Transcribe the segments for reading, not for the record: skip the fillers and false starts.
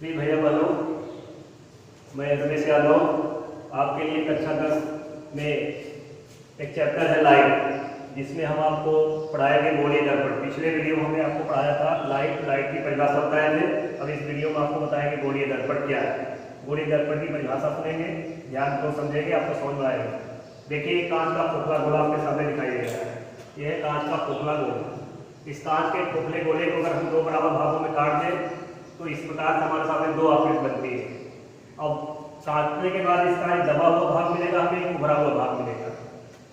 प्रिय भैया बहनों, मैं रमेश यादव आपके लिए कक्षा 10 में एक चैप्टर है लाइट, जिसमें हम आपको पढ़ाएंगे गोलीय दर्पण। पिछले वीडियो में हमने आपको पढ़ाया था लाइट की परिभाषा बताए थे। अब इस वीडियो में आपको बताएंगे गोलीय दर्पण क्या है। गोलीय दर्पण की परिभाषा सुनेंगे, ध्यान को समझेंगे, आपको समझ में आएगा। देखिए, कांच का खोखला गोला आपके सामने दिखाई दे रहा है। यह है कांच का खोखला गोला। इस कांच के खोखले गोले को अगर हम दो बराबर भागों में काट दें तो इस प्रकार से हमारे सामने दो आकृति बनती है। अब काटने के बाद इसका एक दबा हुआ भाग मिलेगा, हमें एक उभरा हुआ भाग मिलेगा।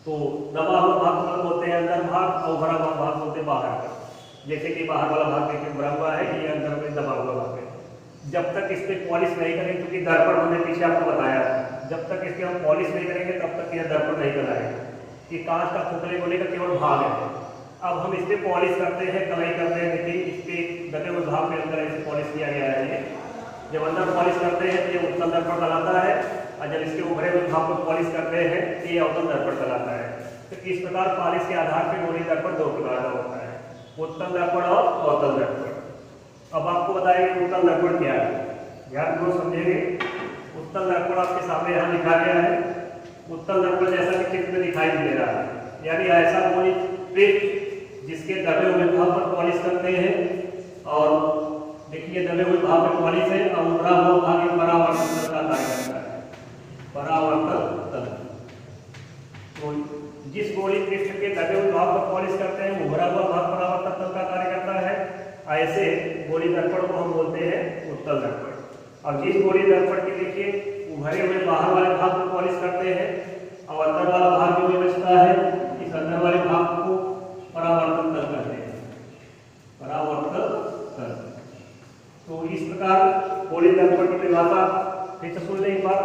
तो दबा हुआ भाग मतलब बोलते हैं अंदर भाग, और उभरा हुआ भाग बोलते हैं बाहर का। जैसे कि बाहर वाला भाग देखिए उभरा हुआ है, ये अंदर में दबा हुआ भाग है। जब तक इस पर पॉलिश नहीं करेंगे, क्योंकि दर्पण हमने पीछे आपको बताया, जब तक इसके हम पॉलिश नहीं करेंगे तब तक यह दर्पण नहीं कराएगा। ये कांच का खोखले गोले का केवल भाग है। अब हम इस पर पॉलिश करते हैं, कलाई करते हैं। देखिए, इस पे दबे हुए भाग के अंदर ऐसे पॉलिश किया गया है। जब अंदर पॉलिश करते हैं तो ये उत्तल दर्पण कहलाता है, और जब इसके उभरे हुए भाग को पॉलिश करते हैं तो ये अवतल दर्पण कहलाता है। तो इस प्रकार पॉलिश के आधार पर गोलीय दर्पण दो प्रकार का होता है, उत्तल दर्पण और अवतल दर्पण। अब आपको बताएंगे उत्तल दर्पण क्या है, ध्यान को समझेंगे। उत्तल दर्पण आपके सामने यहाँ लिखा गया है। उत्तल दर्पण जैसा कि चित्र में दिखाई दे रहा है, यानी ऐसा कोई पृष्ठ जिसके दबे हुए भाग पर पॉलिश करते हैं, और देखिए दबे हुए भाग पर पॉलिश है, और उभरा हुआ भाग परावर्तन तल का कार्य करता है। परावर्तन तल, तो जिस गोलीय पृष्ठ के दबे हुए भाग पर पॉलिश करते हैं, उभरा हुआ भाग परावर्तन तल का कार्य करता है। ऐसे गोलीय दर्पण को हम बोलते हैं उत्तल दर्पण। और जिस गोलीय दर्पण के देखिए उभरे हुए बाहर वाले भाग पर पॉलिश करते हैं, और अंदर वाला भाग जो बचता है, इस अंदर वाले भाग को परावर्तन तल कहते हैं, परावर्तन तल। तो इस प्रकार गोलीय दर्पण की परिभाषा फिर से सुन लें एक बार,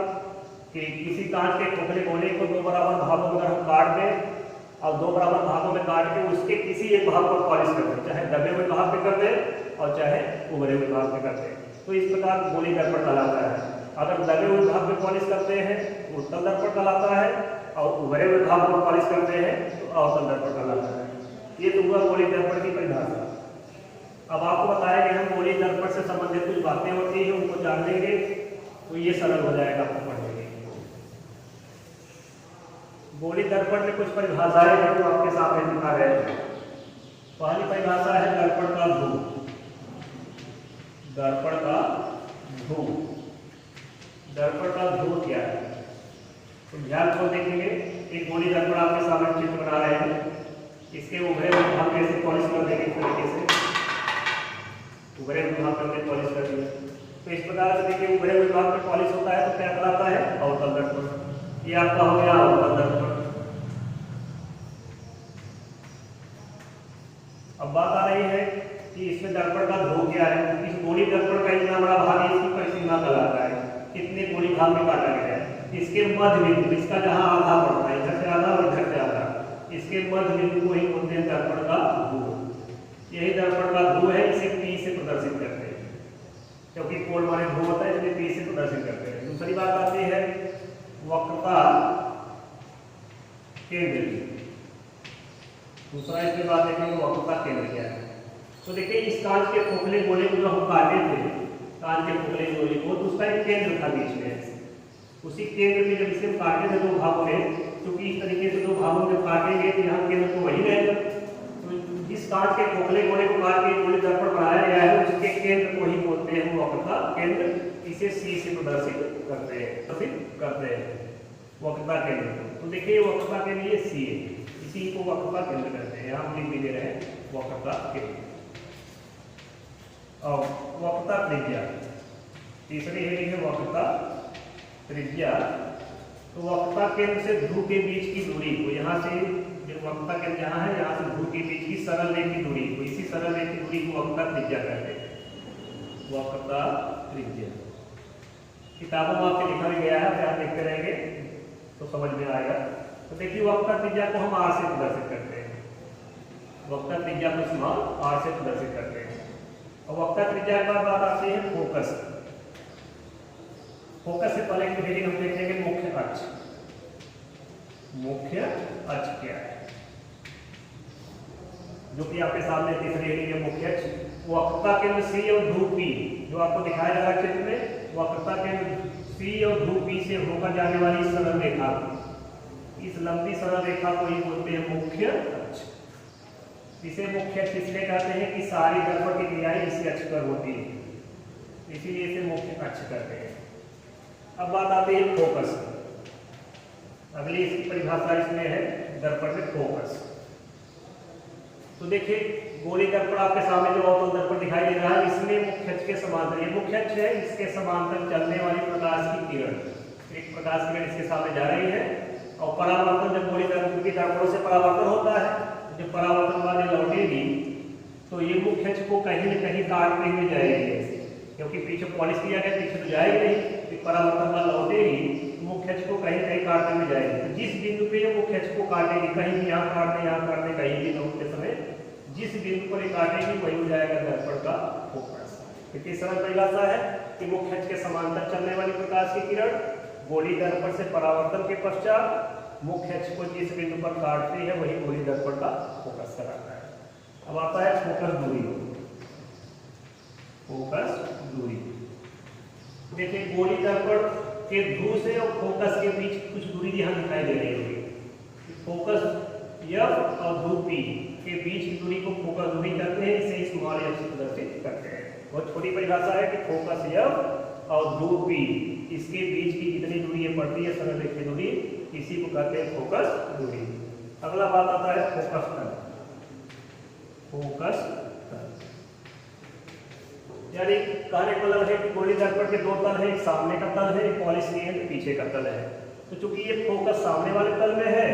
कि किसी कांच के खोखले गोले को दो बराबर भागों में अगर हम काट दें, और दो बराबर भागों में काट के उसके किसी एक भाग पर पॉलिश कर दें, चाहे दबे हुए भाग पे कर दें और चाहे उभरे हुए भाग पे कर दें, तो इस प्रकार गोलीय दर्पण कहलाता है। अगर दबे हुए भाग पे पॉलिश करते हैं तो उत्तल दर्पण कहलाता है, और उभरे हुए भाग पर पॉलिश करते हैं तो अवतल दर्पण कहलाता है। ये तो हुआ गोलीय दर्पण की परिभाषा। अब आपको बताया कि हम गोलीय दर्पण से संबंधित कुछ बातें होती हैं, उनको जान लेंगे तो ये सरल हो जाएगा आपको पढ़ने में। गोलीय दर्पण में कुछ परिभाषाएं हैं जो आपके सामने दिखा रहे हैं। पहली परिभाषा है दर्पण का ध्रुव। दर्पण का ध्रुव, दर्पण का ध्रुव क्या है, तो ध्यान को देखेंगे। एक गोलीय दर्पण आपके सामने चित्र बना रहे हैं, इसके उभरे हुए भाग कैसे पॉलिश कर देंगे, इस तरीके से उभरे हुए भाग पर पॉलिश कर दिया। तो इस प्रकार से देखिए उभरे हुए भाग पर पॉलिश होता है तो क्या कहलाता है, अवतल दर्पण। ये आपका हो गया अवतल दर्पण। अब बात आ रही है कि इसमें दर्पण का ध्रुव क्या है। इस गोलीय दर्पण का इतना बड़ा भाग इसकी परिसीमा कहलाता है। कितने गोलीय भाग में काटा गया है, इसके मध्य बिंदु, इसका जहां आधा पड़ता है, इधर से आधा और इधर से आधा, इसके मध्य बिंदु को ही बोलते हैं दर्पण का ध्रुव। यही दर्पण का ध्रुव है, इसे P से प्रदर्शित करते हैं, क्योंकि कोण वाले ध्रुव होता है इसलिए P से प्रदर्शित करते हैं। दूसरी बात आती है वक्रता केंद्र। दूसरा इसमें बात देखेंगे वक्रता केंद्र क्या है। तो देखिए, इस कांच के खोखले गोले को जो हम काटे थे, कांच के खोखले गोले को, तो उसका एक केंद्र था बीच में। उसी केंद्र में जब इसे हम काटे थे दो भागों में, क्योंकि इस तरीके से दो भागों में काटेंगे तो यहाँ केंद्र तो वही रहेगा। तो जिस कांच के खोखले गोले को काट के गोलीय दर्पण बनाया गया है, उसके केंद्र को ही बोलते हैं वक्रता केंद्र। इसे C से प्रदर्शित करते हैं वक्रता केंद्र। तो देखिए वक्रता के लिए C है, इसी को वक्रता केंद्र कहते हैं। यहाँ लिख दे रहे हैं वक्रता केंद्र। और वक्रता त्रिज्या, तीसरी हेडिंग है वक्रता त्रिज्या। तो वक्रता केंद्र से ध्रुव के बीच की दूरी को, यहाँ से जो वक्रता केंद्र जहाँ है, यहाँ से ध्रुव के बीच की सरल रेखा की दूरी को, इसी सरल रेखा की दूरी को वक्रता त्रिज्या कहते हैं। वक्रता त्रिज्या किताबों में आपके लिखा भी गया है, आप देखते रहेंगे तो समझ में आएगा। तो देखिए वक्रता त्रिज्या को हम R से प्रदर्शित करते हैं। वक्रता त्रिज्या को हम R से प्रदर्शित करते हैं। और वक्रता त्रिज्या के बाद बात आती है फोकस। फोकस से पहले की हेडिंग हम देखेंगे मुख्य अक्ष। मुख्य अक्ष क्या है, जो कि आपके सामने तीसरी हेडिंग है मुख्य अक्ष। वक्रता केंद्र सी और ध्रुव पी जो आपको दिखाया जा रहा है चित्र में, वक्रता केंद्र सी और ध्रुव पी से होकर जाने वाली सरल रेखा, इस लंबी सरल रेखा को ही बोलते हैं मुख्य अक्ष। इसे मुख्य अक्ष इसलिए कहते हैं कि सारी दर्पण की क्रियाएं इसी अक्ष पर होती है, इसीलिए इसे मुख्य अक्ष कहते हैं। अब बात आती है फोकस। अगली इसकी परिभाषा इसमें है दर्पण में फोकस। तो देखिए गोली दर्पण आपके सामने जो अवतल दर्पण दिखाई दे रहा है, इसमें मुख्य अक्ष के समांतर, ये मुख्य अक्ष है, इसके समांतर चलने वाली प्रकाश की किरण, एक प्रकाश किरण इसके सामने जा रही है और परावर्तन जब गोली दर्पण की दर्पणों से परावर्तन होता है, जब परावर्तन वाले लौटेगी तो ये मुख्य अक्ष को कहीं न कहीं काटते हुए जाएगी, क्योंकि पीछे पॉलिश किया गया, पीछे तो जाएगी नहीं, परावर्तन वाला लौटेगी मुख्य अक्ष को कहीं कहीं काटते हुए जाएगी। तो जिस बिंदु पे ये मुख्य अक्ष को काटेगी, कहीं भी यहाँ काटने कहीं भी लौटते समय जिस बिंदु पर ये काटेगी वही हो जाएगा दर्पण का फोकस। कितनी सरल परिभाषा है कि मुख्य अक्ष के समांतर चलने वाली प्रकाश की किरण गोली दर्पण से परावर्तन के पश्चात मुख्य अक्ष को जिस बिंदु पर काटती है वही गोली दर्पण का फोकस कराता है। अब आता है फोकस दूरी। फोकस दूरी देखिए गोली दर्पण के ध्रुव से और फोकस के बीच कुछ दूरी यहाँ दिखाई दे रही होगी। फोकस एफ और ध्रुव पी के बीच की दूरी को फोकस दूरी कहते हैं, इसे स्मॉल एफ से प्रदर्शित करते हैं। बहुत छोटी परिभाषा है कि फोकस एफ और ध्रुव पी इसके बीच की जितनी दूरी पड़ती है सरल रेखीय दूरी, इसी को कहते हैं फोकस दूरी। अगला बात आता है फोकस तल। फोकस तल यानी कहने का मतलब है कि गोली दर्पण के दो तल है, एक सामने का तल है, एक पॉलिश किए पीछे का तल है। तो चूंकि ये फोकस सामने वाले तल में है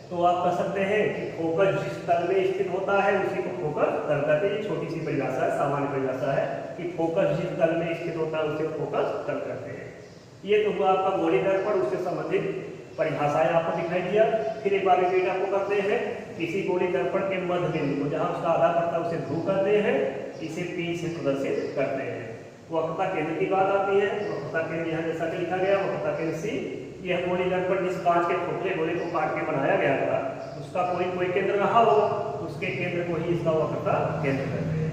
तो आप कह सकते हैं कि फोकस जिस तल में स्थित होता है उसी को फोकस तल कहते हैं। छोटी सी परिभाषा है, सामान्य परिभाषा है कि फोकस जिस तल में स्थित होता है उसे फोकस तल कहते हैं। ये तो हुआ आपका गोली दर्पण, उससे संबंधित परिभाषाएं आपको दिखाई दिया। फिर एक बार रिपीट आपको करते हैं, किसी गोली दर्पण के मध्य बिंदु को जहां उसका आधा पड़ता है उसे ध्रुव कहते हैं, इसे पी से प्रदर्शित करते हैं। वक्रता केंद्र की बात आती है। वक्रता केंद्र यहाँ जैसा कि लिखा गया वक्रता केंद्र सी, यह गोली दर्पण जिस कांच के खोखले गोले को काट के बनाया गया था उसका कोई केंद्र रहा होगा, उसके केंद्र को ही इसका वक्रता केंद्र कहते हैं।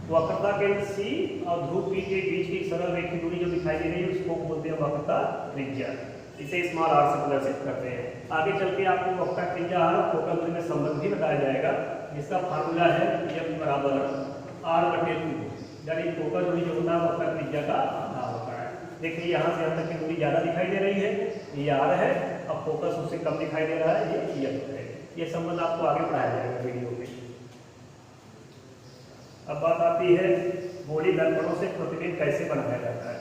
वक्रता केंद्र सी और ध्रुव पी के बीच की सरल रेखीय दूरी जो दिखाई दे रही है उसको बोलते हैं वक्रता त्रिज्या, इसे स्मॉल आर से प्रदर्शित करते हैं। आगे चल के आपको वक्रता त्रिज्या आर और फोकस दूरी में संबंध भी बताया जाएगा, जिसका फार्मूला है F बराबर R/2, यानी फोकस दूरी जो होता है वक्रता त्रिज्या का आधा होता है। देखिए यहाँ से यहाँ तक की दूरी ज्यादा दिखाई दे रही है, ये R है, अब फोकस उससे कम दिखाई दे रहा है, ये F है। ये संबंध आपको आगे पढ़ाया जाएगा वीडियो में। अब बात आती है गोली दर्पणों से प्रतिबिंब कैसे बनाया जाता है।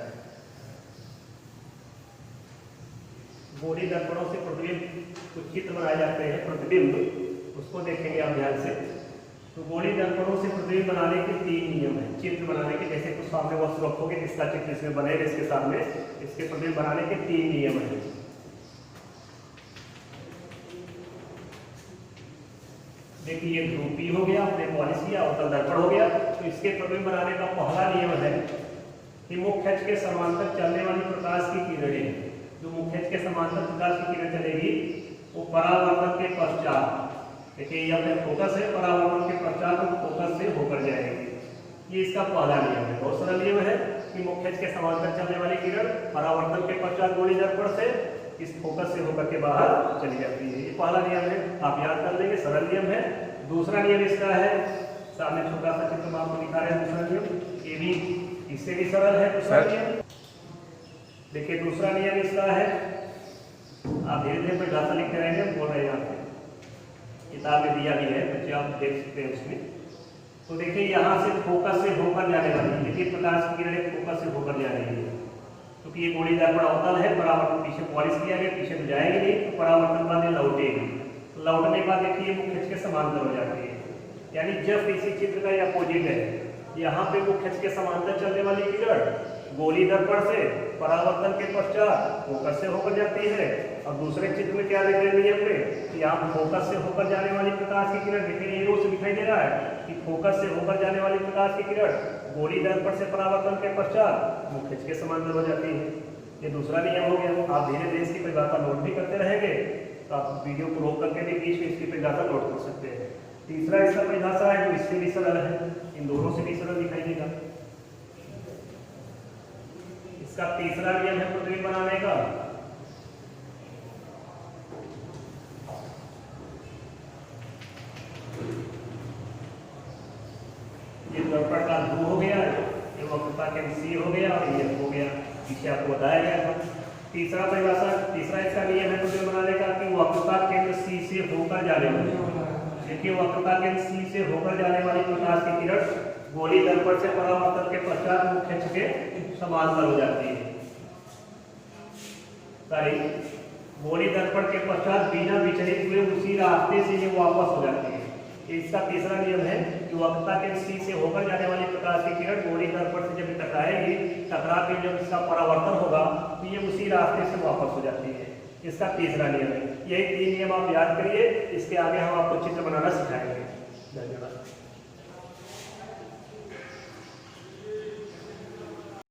गोली दर्पणों से प्रतिबिंब कुछ चित्र बनाए जाते हैं, प्रतिबिंब उसको देखेंगे आप ध्यान से। तो गोली दर्पणों से प्रतिबिंब बनाने के 3 नियम हैं। चित्र बनाने के, जैसे कुछ सामने वस्तु रखोगे इसका चित्र इसमें बनेगा, इसके सामने इसके प्रतिबिंब बनाने के 3 नियम हैं। देखिए ये ध्रुव पी हो गया, आपने पॉलिश किया, अवतल दर्पण हो गया। तो इसके प्रतिबिंब बनाने का पहला नियम है कि मुख्य अक्ष के समांतर चलने वाली प्रकाश की किरणें, जो मुख्य अक्ष के समांतर प्रकाश की किरण चलेगी वो परावर्तन के पश्चात, देखिए ये अपने फोकस है, परावर्तन के पश्चात वो फोकस से होकर जाएगी। ये इसका पहला नियम है। बहुत सरल नियम है कि मुख्य अक्ष के समांतर चलने वाली किरण परावर्तन के पश्चात गोली दर्पण से इस फोकस से होकर के बाहर चली जाती है। ये पहला नियम है, आप याद कर लेंगे, सरल नियम है। दूसरा नियम इसका है, सामने छोटा सा चित्र में आपको दिखा रहे हैं दूसरा नियम, ये भी इससे भी सरल है। दूसरा नियम देखिए, दूसरा नियम इसका है, आप धीरे धीरे परिभाषा लिखते रहेंगे, बोल रहे हैं आपको किताब में दिया भी है, बच्चे आप देख सकते हैं उसमें। तो देखिए यहाँ से फोकस से होकर जाने वाली, देखिए प्रकाश की किरणें फोकस से होकर जा रही है, क्योंकि ये गोली दर्पण अवतल है, परावर्तन पीछे पॉलिश किया गया, पीछे तो जाएगी नहीं, तो परावर्तन बाद लौटेगी। लौटने के बाद देखिए मुख्य अक्ष के समांतर हो जाती है, यानी जब इसी चित्र का अपोजिट है, यहाँ पे मुख्य अक्ष के समांतर चलने वाली किरण गोली दर्पण से परावर्तन के पश्चात फोकस से होकर जाती है। और दूसरे चित्र में क्या देख रहे हैं कि यहाँ फोकस से होकर जाने वाली प्रकाश की किरण, देखिए एरो से दिखाई दे रहा है कि फोकस से होकर जाने वाली प्रकाश की किरण गोली दर्पण से परावर्तन के पश्चात मुख्य अक्ष के समांतर हो जाती है। ये दूसरा नियम हो गया। आप धीरे धीरे इसकी परिभाषा नोट भी करते रहेंगे, तो आप वीडियो को रोक करके भी बीच में इसकी परिभाषा नोट कर सकते हैं। तीसरा इसका परिभाषा है जो इससे भी सरल है, इन दोनों से भी सरल दिखाई देगा। इसका तीसरा नियम है प्रतिबिंब बनाने का। ये दर्पण का ध्रुव हो गया, ये वक्रता केंद्र सी हो गया और ये हो गया, जिसे आपको बताया गया था। तीसरा इसका नियम है प्रतिबिंब बनाने का कि वक्रता केंद्र सी से होकर जाने वाली, देखिए वक्रता केंद्र सी से होकर जाने वाली प्रकाश की किरण गोली दर्पण से परावर्तन के पश्चात मुख्य अक्ष के समांतर हो जाती है। गोली दर्पण के पश्चात बिना विचलित हुए उसी रास्ते से ये वापस हो जाती है। इसका तीसरा नियम है कि वक्रता केंद्र सी से होकर जाने वाली प्रकाश की किरण गोली दर्पण से जब टकराएगी, टकरा के जब इसका परावर्तन होगा तो ये उसी रास्ते से वापस हो जाती है। इसका तीसरा नियम है। यही 3 नियम आप याद करिए, इसके आगे हम आपको चित्र बनाना सिखाएंगे। धन्यवाद।